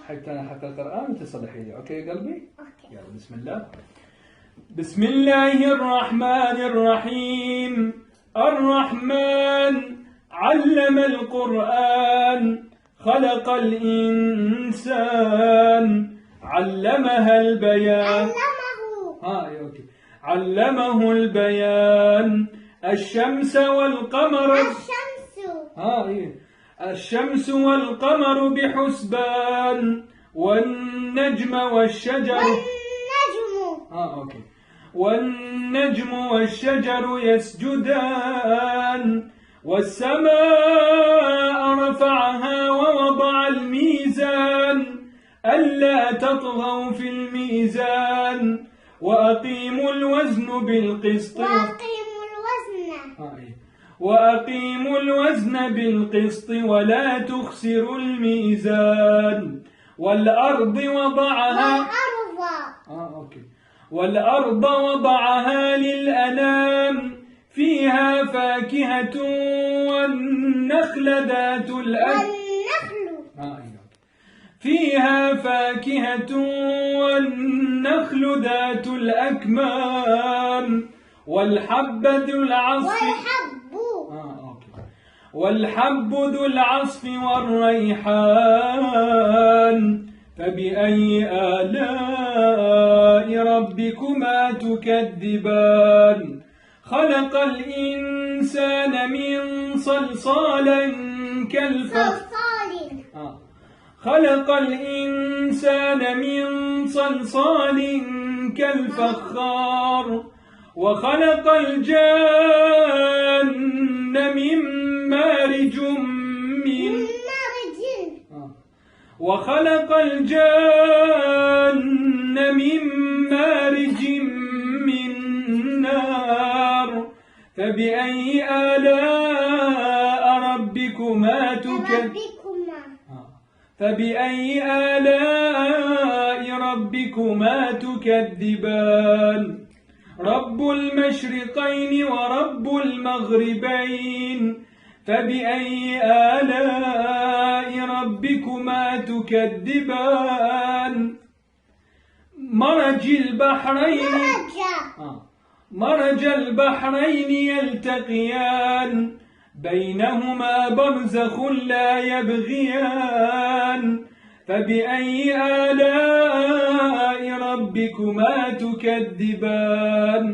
حتى القرآن تصلحي لي. أوكي يا قلبي؟ أوكي. يلا بسم الله. بسم الله الرحمن الرحيم. الرحمن علم القرآن خلق الإنسان علمها البيان. أوكي. علمه البيان. الشمس والقمر. الشمس والقمر بحسبان. والنجم والشجر. أوكي. والنجم والشجر يسجدان. والسماء رفعها ووضع الميزان ألا تطغوا في الميزان وأقيموا الوزن بالقسط. وأقيموا الوزن بالقسط ولا تخسروا الميزان. والأرض وضعها. والأرض وضعها للأنام فيها فاكهة والنخل ذات فيها فاكهة والنخل ذات الأكمام والحب ذو العصف. والحب ذو العصف والريحان. فبأي آلاء ربكما تكذبان. خلق الإنسان من صلصال خلق الإنسان من صلصال كالفخار. وخلق الجان من مارج وخلق الجان من مارج من نار. فبأي آلاء ربكما تكذبان. رب المشرقين ورب المغربين. فبأي آلاء ربكما تكذبان. مرج البحرين يلتقيان بينهما برزخ لا يبغيان. فبأي آلاء ربكما تكذبان.